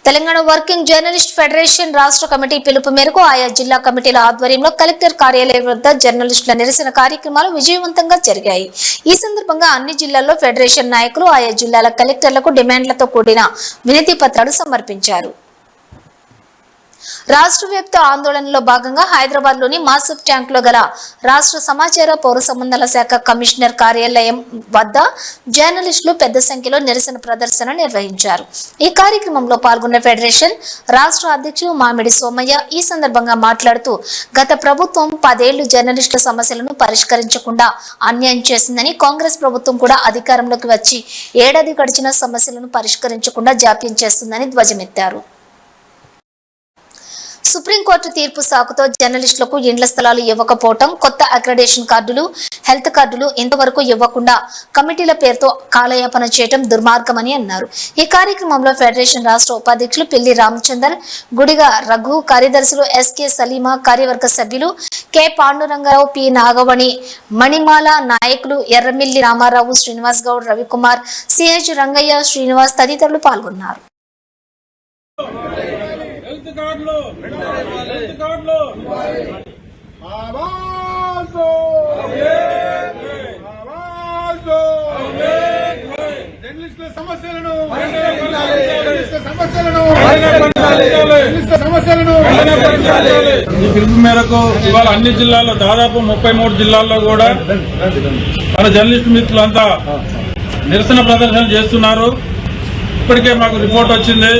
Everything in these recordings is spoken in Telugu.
తెలంగాణ వర్కింగ్ జర్నలిస్ట్ ఫెడరేషన్ రాష్ట్ర కమిటీ పిలుపు మేరకు ఆయా జిల్లా కమిటీల ఆధ్వర్యంలో కలెక్టర్ కార్యాలయం వద్ద జర్నలిస్టుల నిరసన కార్యక్రమాలు విజయవంతంగా జరిగాయి. ఈ సందర్భంగా అన్ని జిల్లాల్లో ఫెడరేషన్ నాయకులు ఆయా జిల్లాల కలెక్టర్లకు డిమాండ్లతో కూడిన వినతి పత్రాలు సమర్పించారు. రాష్ట్ర వ్యాప్త ఆందోళనలో భాగంగా హైదరాబాద్ లోని మాసప్ ట్యాంక్ లో గల రాష్ట్ర సమాచార పౌర సంబంధాల శాఖ కమిషనర్ కార్యాలయం వద్ద జర్నలిస్టులు పెద్ద సంఖ్యలో నిరసన ప్రదర్శన నిర్వహించారు. ఈ కార్యక్రమంలో పాల్గొన్న ఫెడరేషన్ రాష్ట్ర అధ్యక్షుడు మామిడి సోమయ్య ఈ సందర్భంగా మాట్లాడుతూ గత ప్రభుత్వం 10 ఏళ్లు జర్నలిస్టుల సమస్యలను పరిష్కరించకుండా అన్యాయం చేసిందని, కాంగ్రెస్ ప్రభుత్వం కూడా అధికారంలోకి వచ్చి ఏడాది గడిచిన సమస్యలను పరిష్కరించకుండా జాప్యం చేస్తుందని ధ్వజమెత్తారు. సుప్రీంకోర్టు తీర్పు సాకుతో జర్నలిస్టులకు ఇండ్ల స్థలాలు ఇవ్వకపోవటం, కొత్త అక్రెడిటేషన్ కార్డులు, హెల్త్ కార్డులు ఇంతవరకు ఇవ్వకుండా కమిటీల పేరుతో కాలయాపన చేయడం దుర్మార్గమని అన్నారు. ఈ కార్యక్రమంలో ఫెడరేషన్ రాష్ట్ర ఉపాధ్యక్షులు పిల్లి రామచందర్, గుడిగా రఘు, కార్యదర్శులు ఎస్కే సలీమా, కార్యవర్గ సభ్యులు కె పాండురంగారావు, పి నాగవణి, మణిమాల, నాయకులు ఎర్రమిల్లి రామారావు, శ్రీనివాస్ గౌడ్, రవికుమార్, సిహెచ్ రంగయ్య, శ్రీనివాస్ తదితరులు పాల్గొన్నారు. ఈ పిలుపు మేరకు ఇవాళ అన్ని జిల్లాల్లో దాదాపు 33 జిల్లాల్లో కూడా మన జర్నలిస్టు మిత్రులంతా నిరసన ప్రదర్శన చేస్తున్నారు. ఇప్పటికే మాకు రిపోర్ట్ వచ్చింది.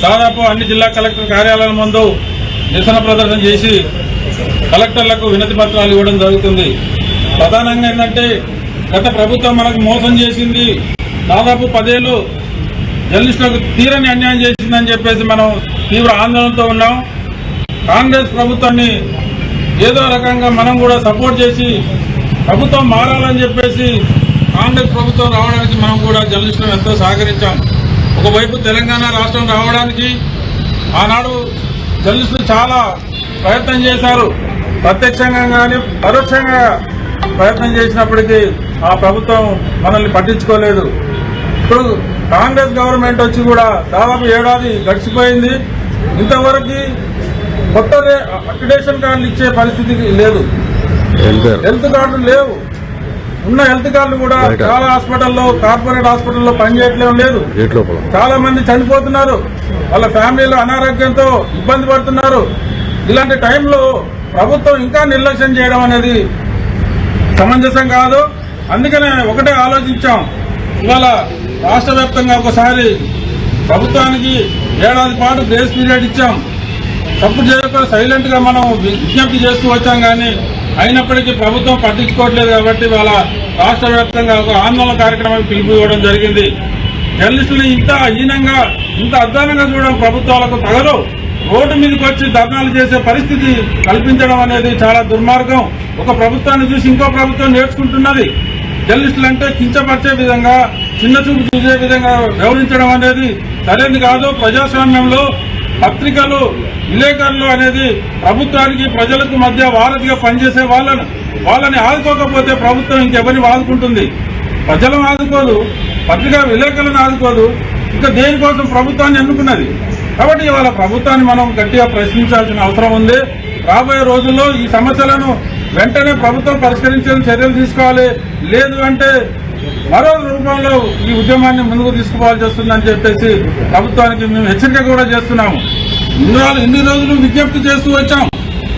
దాదాపు అన్ని జిల్లా కలెక్టర్ కార్యాలయాల ముందు నిరసన ప్రదర్శన చేసి కలెక్టర్లకు వినతి పత్రాలు ఇవ్వడం జరుగుతుంది. ప్రధానంగా ఏంటంటే గత ప్రభుత్వం మనకు మోసం చేసింది, దాదాపు 10 ఏళ్లు జర్నలిస్టులకు తీరని అన్యాయం చేసిందని చెప్పేసి మనం తీవ్ర ఆందోళనతో ఉన్నాం. కాంగ్రెస్ ప్రభుత్వాన్ని ఏదో రకంగా మనం కూడా సపోర్ట్ చేసి ప్రభుత్వం మారాలని చెప్పేసి కాంగ్రెస్ ప్రభుత్వం రావడానికి మనం కూడా జర్నలిస్టులను ఎంతో సహకరించాం. ఒకవైపు తెలంగాణ రాష్ట్రం రావడానికి ఆనాడు జర్నలిస్టులు చాలా ప్రయత్నం చేశారు. ప్రత్యక్షంగా కానీ పరోక్షంగా ప్రయత్నం చేసినప్పటికీ ఆ ప్రభుత్వం మనల్ని పట్టించుకోలేదు. ఇప్పుడు కాంగ్రెస్ గవర్నమెంట్ వచ్చి కూడా దాదాపు ఏడాది గడిచిపోయింది. ఇంతవరకు కొత్త అక్రిడేషన్ కార్డులు ఇచ్చే పరిస్థితి లేదు. హెల్త్ కార్డులు లేవు. ఉన్న హెల్త్ కార్డులు కూడా చాలా హాస్పిటల్లో, కార్పొరేట్ హాస్పిటల్లో పనిచేయట్లేం లేదు. చాలా మంది చనిపోతున్నారు, వాళ్ళ ఫ్యామిలీలో అనారోగ్యంతో ఇబ్బంది పడుతున్నారు. ఇలాంటి టైంలో ప్రభుత్వం ఇంకా నిర్లక్ష్యం చేయడం అనేది సమంజసం కాదు. అందుకనే ఒకటే ఆలోచించాం, ఇవాళ రాష్ట్ర వ్యాప్తంగా ఒకసారి ప్రభుత్వానికి ఏడాది పాటు గ్రేస్ పీరియడ్ ఇచ్చాం. తప్పు చేయకుండా సైలెంట్ గా మనం విజ్ఞప్తి చేస్తూ వచ్చాం. కానీ అయినప్పటికీ ప్రభుత్వం పట్టించుకోవట్లేదు. కాబట్టి వాళ్ళ రాష్ట్ర వ్యాప్తంగా ఒక ఆందోళన కార్యక్రమానికి పిలుపు ఇవ్వడం జరిగింది. జర్నలిస్టులు ఇంత హీనంగా, ఇంత అధ్వానంగా చూడడం ప్రభుత్వాలకు తగదు. రోడ్డు మీదకి వచ్చి ధర్నాలు చేసే పరిస్థితి కల్పించడం అనేది చాలా దుర్మార్గం. ఒక ప్రభుత్వాన్ని చూసి ఇంకో ప్రభుత్వం నేర్చుకుంటున్నది. జర్నలిస్టులు అంటే కించపరిచే విధంగా, చిన్న చూపు చూసే విధంగా వ్యవహరించడం అనేది సరైనది కాదు. ప్రజాస్వామ్యంలో పత్రికలు, విలేకరులు అనేది ప్రభుత్వానికి, ప్రజలకు మధ్య వారధిగా పనిచేసే వాళ్ళని ఆదుకోకపోతే ప్రభుత్వం ఇంకెవరిని ఆదుకుంటుంది? ప్రజలను ఆదుకోదు, పత్రికా విలేకరులను ఆదుకోదు. ఇంకా దేనికోసం ప్రభుత్వాన్ని ఎన్నుకున్నది? కాబట్టి ఇవాళ ప్రభుత్వాన్ని మనం గట్టిగా ప్రశ్నించాల్సిన అవసరం ఉంది. రాబోయే రోజుల్లో ఈ సమస్యలను వెంటనే ప్రభుత్వం పరిష్కరించే చర్యలు తీసుకోవాలి. లేదు అంటే మరో రూపంలో ఈ ఉద్యమాన్ని ముందుకు తీసుకుపోవాల్సి వస్తుందని చెప్పేసి ప్రభుత్వానికి మేము హెచ్చరిక కూడా చేస్తున్నాము. ఇన్ని రోజులు విజ్ఞప్తి చేస్తూ వచ్చాం.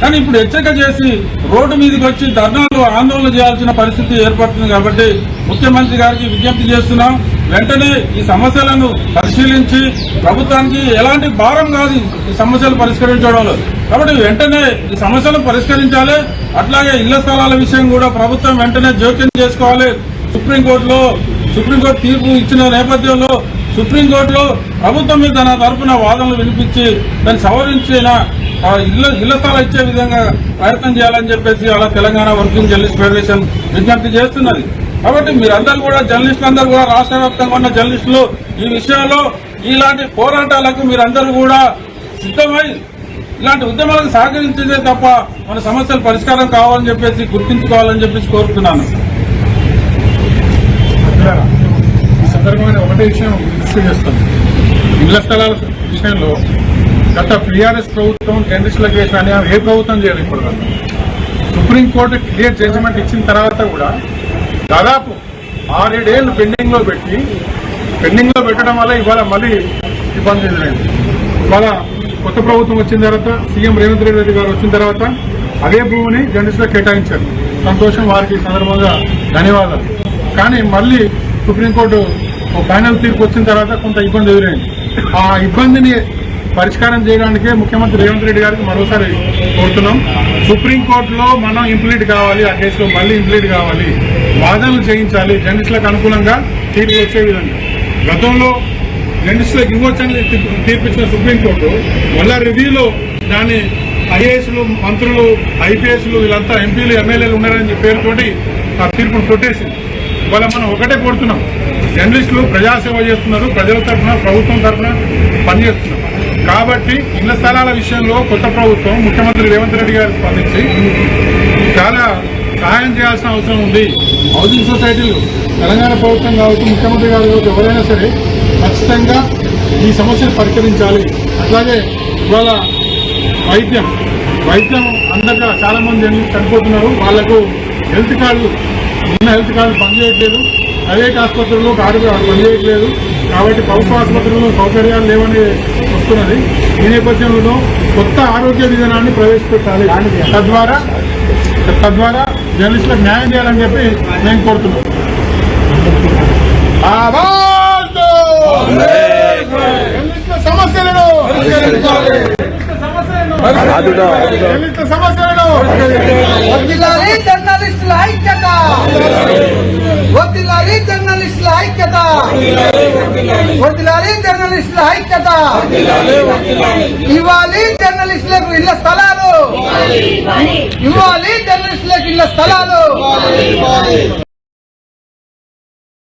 కానీ ఇప్పుడు హెచ్చరిక చేసి రోడ్డు మీదకి వచ్చి ధర్నాలు, ఆందోళన చేయాల్సిన పరిస్థితి ఏర్పడుతుంది. కాబట్టి ముఖ్యమంత్రి గారికి విజ్ఞప్తి చేస్తున్నాం, వెంటనే ఈ సమస్యలను పరిశీలించి ప్రభుత్వానికి ఎలాంటి భారం కాదు ఈ సమస్యలు పరిష్కరించడంలో. కాబట్టి వెంటనే ఈ సమస్యలను పరిష్కరించాలి. అట్లాగే ఇళ్ల స్థలాల విషయం కూడా ప్రభుత్వం వెంటనే జోక్యం చేసుకోవాలి. సుప్రీంకోర్టు తీర్పు ఇచ్చిన నేపథ్యంలో సుప్రీంకోర్టులో ప్రభుత్వం మీద తన తరపున వాదనలు వినిపించి దాన్ని సవరించిన ఇళ్ల స్థలాలు ఇచ్చే విధంగా ప్రయత్నం చేయాలని చెప్పేసి అలా తెలంగాణ వర్కింగ్ జర్నలిస్ట్ ఫెడరేషన్ విజ్ఞప్తి చేస్తున్నది. కాబట్టి మీరందరూ కూడా, జర్నలిస్టులందరూ కూడా, రాష్ట్ర వ్యాప్తంగా ఉన్న జర్నలిస్టులు ఈ విషయంలో ఇలాంటి పోరాటాలకు మీరందరూ కూడా సిద్ధమై ఇలాంటి ఉద్యమాలకు సహకరించేదే తప్ప మన సమస్యలు పరిష్కారం కావాలని చెప్పేసి గుర్తించుకోవాలని చెప్పేసి కోరుతున్నాను. ఈ సందర్భంగా ఒకటే విషయం దృష్టి చేస్తాను. ఇళ్ల స్థలాల విషయంలో గత టీఆర్ఎస్ ప్రభుత్వం జర్నలిస్టులకు చేసిన అన్యాయం ఏ ప్రభుత్వం చేయలేదు. ఇప్పుడు సుప్రీంకోర్టు క్లియర్ జడ్జిమెంట్ ఇచ్చిన తర్వాత కూడా దాదాపు 6-7 ఏళ్ళు పెండింగ్లో పెట్టడం వల్ల ఇవాళ మళ్ళీ ఇబ్బంది ఎదురైంది. ఇవాళ కొత్త ప్రభుత్వం వచ్చిన తర్వాత సీఎం రేవంత్ రెడ్డి గారు వచ్చిన తర్వాత అదే భూమిని జర్నలిస్టులకు కేటాయించారు. సంతోషం, వారికి సందర్భంగా ధన్యవాదాలు. కానీ మళ్ళీ సుప్రీంకోర్టు ఫైనల్ తీర్పు వచ్చిన తర్వాత కొంత ఇబ్బంది ఎదురైంది. ఆ ఇబ్బందిని పరిష్కారం చేయడానికే ముఖ్యమంత్రి రేవంత్ రెడ్డి గారికి మరోసారి కోరుతున్నాం. సుప్రీంకోర్టులో మనం ఇంప్లీట్ కావాలి, ఆ కేసులో మళ్ళీ ఇంప్లీట్ కావాలి, వాదనలు చేయించాలి, జర్నలిస్టులకు అనుకూలంగా తీర్పు వచ్చే విధంగా. గతంలో జర్నలిస్టులకు ఇవ్వచ్చని తీర్పిచ్చిన సుప్రీంకోర్టు మళ్ళా రివ్యూలో దాన్ని ఐఏఎస్లు, మంత్రులు, ఐపీఎస్లు వీళ్ళంతా ఎంపీలు, ఎమ్మెల్యేలు ఉన్నారని పేరుతోటి ఆ తీర్పును కొట్టేసింది. ఇవాళ మనం ఒకటే కోరుతున్నాం, జర్నలిస్టులు ప్రజాసేవ చేస్తున్నారు, ప్రజల తరఫున, ప్రభుత్వం తరఫున పనిచేస్తున్నారు. కాబట్టి ఇళ్ల స్థలాల విషయంలో కొత్త ప్రభుత్వం ముఖ్యమంత్రి రేవంత్ రెడ్డి గారు స్పందించి చాలా సహాయం చేయాల్సిన అవసరం ఉంది. హౌసింగ్ సొసైటీలు తెలంగాణ ప్రభుత్వం కావచ్చు, ముఖ్యమంత్రి గారు కావచ్చు, ఎవరైనా సరే ఖచ్చితంగా ఈ సమస్యను పరిష్కరించాలి. అట్లాగే ఇవాళ వైద్యం అందక చాలా మంది చనిపోతున్నారు. వాళ్లకు హెల్త్ కార్డులు పనిచేయట్లేదు, ప్రైవేట్ ఆసుపత్రుల్లో కార్డులు పనిచేయట్లేదు. కాబట్టి ప్రభుత్వ ఆసుపత్రుల్లో సౌకర్యాలు లేవని వస్తున్నది. ఈ నేపథ్యంలో కొత్త ఆరోగ్య విధానాన్ని ప్రవేశపెట్టాలి. తద్వారా జర్నలిస్టులకు న్యాయం చేయాలని చెప్పి నేను కోరుతున్నాను. సమస్యలను వదిలాలి జర్నలిస్టుల ఐక్యత, వదిలాలి జర్నలిస్టుల ఐక్యత, వదిలాలి జర్నలిస్టుల ఐక్యత. ఇవ్వాలి జర్నలిస్టులకు ఇళ్ల స్థలాలు, ఇవ్వాలి జర్నలిస్టులకు ఇళ్ల స్థలాలు.